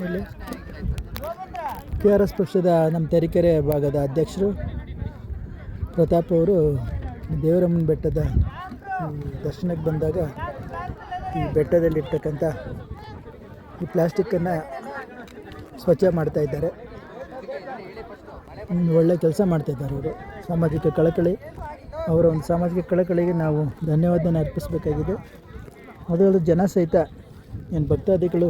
ಇಲ್ಲಿ KRS ಪಕ್ಷದ ನಮ್ಮ ತರೀಕೆರೆ ಭಾಗದ ಅಧ್ಯಕ್ಷರು ಪ್ರತಾಪ್ ಅವರು ದೇವರಮ್ಮನ ಬೆಟ್ಟದ ದರ್ಶನಕ್ಕೆ ಬಂದಾಗ ಈ ಬೆಟ್ಟದಲ್ಲಿರ್ತಕ್ಕಂಥ ಈ ಪ್ಲಾಸ್ಟಿಕ್ಕನ್ನು ಸ್ವಚ್ಛ ಮಾಡ್ತಾ ಇದ್ದಾರೆ. ಒಳ್ಳೆ ಕೆಲಸ ಮಾಡ್ತಾಯಿದ್ದಾರೆ ಅವರು. ಸಾಮಾಜಿಕ ಕಳಕಳಿ, ಅವರ ಒಂದು ಸಾಮಾಜಿಕ ಕಳಕಳಿಗೆ ನಾವು ಧನ್ಯವಾದನ ಅರ್ಪಿಸಬೇಕಾಗಿದೆ. ಅದರಲ್ಲೂ ಜನ ಸಹಿತ ಏನು ಭಕ್ತಾದಿಗಳು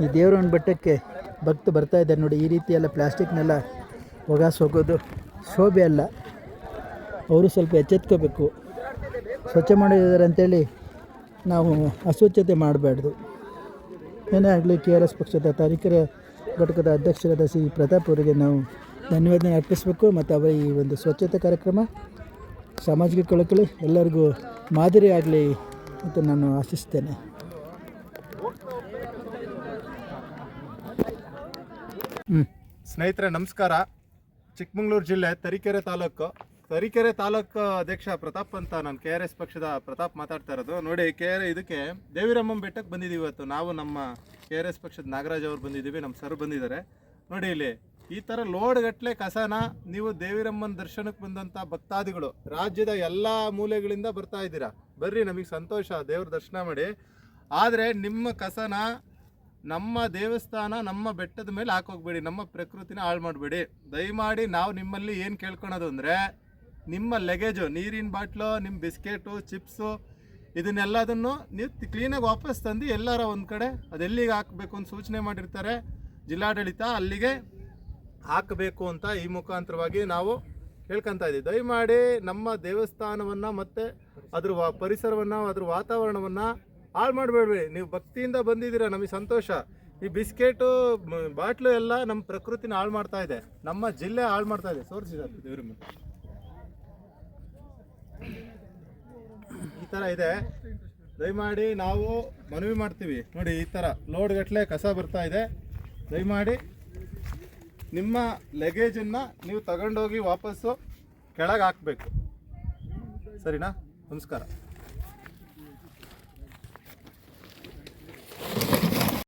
ಈ ದೇವರಮ್ಮನ ಬೆಟ್ಟಕ್ಕೆ ಬರ್ತಾ ಇದ್ದಾರೆ ನೋಡಿ. ಈ ರೀತಿ ಎಲ್ಲ ಪ್ಲಾಸ್ಟಿಕ್ನೆಲ್ಲ ಒಗಾಸಿ ಹೋಗೋದು ಶೋಭೆ ಅಲ್ಲ. ಅವರು ಸ್ವಲ್ಪ ಎಚ್ಚೆತ್ಕೋಬೇಕು. ಸ್ವಚ್ಛ ಮಾಡಿದ್ದಾರೆ ಅಂಥೇಳಿ ನಾವು ಅಸ್ವಚ್ಛತೆ ಮಾಡಬಾರ್ದು. ಏನೇ ಆಗಲಿ KRS ಪಕ್ಷದ ತರೀಕೆರೆ ಘಟಕದ ಅಧ್ಯಕ್ಷರಾದ ಸಿ ಪ್ರತಾಪ್ ಅವರಿಗೆ ನಾವು ಧನ್ಯವಾದ ಅರ್ಪಿಸಬೇಕು. ಮತ್ತು ಅವರ ಈ ಒಂದು ಸ್ವಚ್ಛತೆ ಕಾರ್ಯಕ್ರಮ ಸಾಮಾಜಿಕ ಕಳಕಳಿ ಎಲ್ಲರಿಗೂ ಮಾದರಿ ಆಗಲಿ ಅಂತ ನಾನು ಆಶಿಸ್ತೇನೆ. ಸ್ನೇಹಿತರೆ ನಮಸ್ಕಾರ. ಚಿಕ್ಕಮಗಳೂರು ಜಿಲ್ಲೆ ತರೀಕೆರೆ ತಾಲೂಕು ಅಧ್ಯಕ್ಷ ಪ್ರತಾಪ್ ಅಂತ ನಾನು KRS ಪಕ್ಷದ ಪ್ರತಾಪ್ ಮಾತಾಡ್ತಾ ಇರೋದು. ನೋಡಿ, ಇದಕ್ಕೆ ದೇವಿರಮ್ಮನ ಬೆಟ್ಟಕ್ಕೆ ಬಂದಿದ್ದೀವಿ ಇವತ್ತು. ನಾವು ನಮ್ಮ KRS ಪಕ್ಷದ ನಾಗರಾಜ್ ಅವರು ಬಂದಿದ್ದೀವಿ, ನಮ್ಮ ಸರ್ ಬಂದಿದ್ದಾರೆ. ನೋಡಿ, ಇಲ್ಲಿ ಈ ಥರ ಲೋಡ್ಗಟ್ಟಲೆ ಕಸನ ನೀವು ದೇವಿರಮ್ಮನ ದರ್ಶನಕ್ಕೆ ಬಂದಂಥ ಭಕ್ತಾದಿಗಳು ರಾಜ್ಯದ ಎಲ್ಲ ಮೂಲೆಗಳಿಂದ ಬರ್ತಾ ಇದ್ದೀರಾ. ಬರ್ರಿ, ನಮಗೆ ಸಂತೋಷ, ದೇವ್ರ ದರ್ಶನ ಮಾಡಿ. ಆದರೆ ನಿಮ್ಮ ಕಸನ ನಮ್ಮ ದೇವಸ್ಥಾನ, ನಮ್ಮ ಬೆಟ್ಟದ ಮೇಲೆ ಹಾಕೋಗ್ಬೇಡಿ, ನಮ್ಮ ಪ್ರಕೃತಿನ ಹಾಳು ಮಾಡಬೇಡಿ. ದಯಮಾಡಿ ನಾವು ನಿಮ್ಮಲ್ಲಿ ಏನು ಕೇಳ್ಕೊಳೋದು ಅಂದರೆ, ನಿಮ್ಮ ಲಗೇಜು, ನೀರಿನ ಬಾಟ್ಲು, ನಿಮ್ಮ ಬಿಸ್ಕೆಟು, ಚಿಪ್ಸು, ಇದನ್ನೆಲ್ಲದನ್ನು ನೀವು ಕ್ಲೀನಾಗಿ ವಾಪಸ್ ತಂದು ಎಲ್ಲಾರ ಒಂದು ಕಡೆ ಅದೆಲ್ಲಿಗೆ ಹಾಕಬೇಕು ಅಂತ ಸೂಚನೆ ಮಾಡಿರ್ತಾರೆ ಜಿಲ್ಲಾಡಳಿತ, ಅಲ್ಲಿಗೆ ಹಾಕಬೇಕು ಅಂತ ಈ ಮುಖಾಂತರವಾಗಿ ನಾವು ಕೇಳ್ಕೊತಾ ಇದ್ದೀವಿ. ದಯಮಾಡಿ ನಮ್ಮ ದೇವಸ್ಥಾನವನ್ನು ಮತ್ತು ಅದ್ರ ಪರಿಸರವನ್ನು, ಅದ್ರ ವಾತಾವರಣವನ್ನು ಹಾಳು ಮಾಡಬೇಡ್ರಿ. ನೀವು ಭಕ್ತಿಯಿಂದ ಬಂದಿದ್ದೀರಾ, ನಮಗೆ ಸಂತೋಷ. ಈ ಬಿಸ್ಕೆಟು, ಬಾಟ್ಲು ಎಲ್ಲ ನಮ್ಮ ಪ್ರಕೃತಿನ ಹಾಳು ಮಾಡ್ತಾ ಇದೆ, ನಮ್ಮ ಜಿಲ್ಲೆ ಹಾಳು ಮಾಡ್ತಾ ಇದೆ. ತೋರಿಸಿದ್ದಾರೆ ದೇವ್ರ ಮೇಲೆ ಈ ಥರ ಇದೆ. ದಯಮಾಡಿ ನಾವು ಮನವಿ ಮಾಡ್ತೀವಿ. ನೋಡಿ, ಈ ಥರ ಲೋಡ್ಗಟ್ಟಲೆ ಕಸ ಬರ್ತಾ ಇದೆ. ದಯಮಾಡಿ ನಿಮ್ಮ ಲಗೇಜನ್ನು ನೀವು ತಗೊಂಡೋಗಿ ವಾಪಸ್ಸು ಕೆಳಗೆ ಹಾಕಬೇಕು. ಸರಿನಾ? ನಮಸ್ಕಾರ.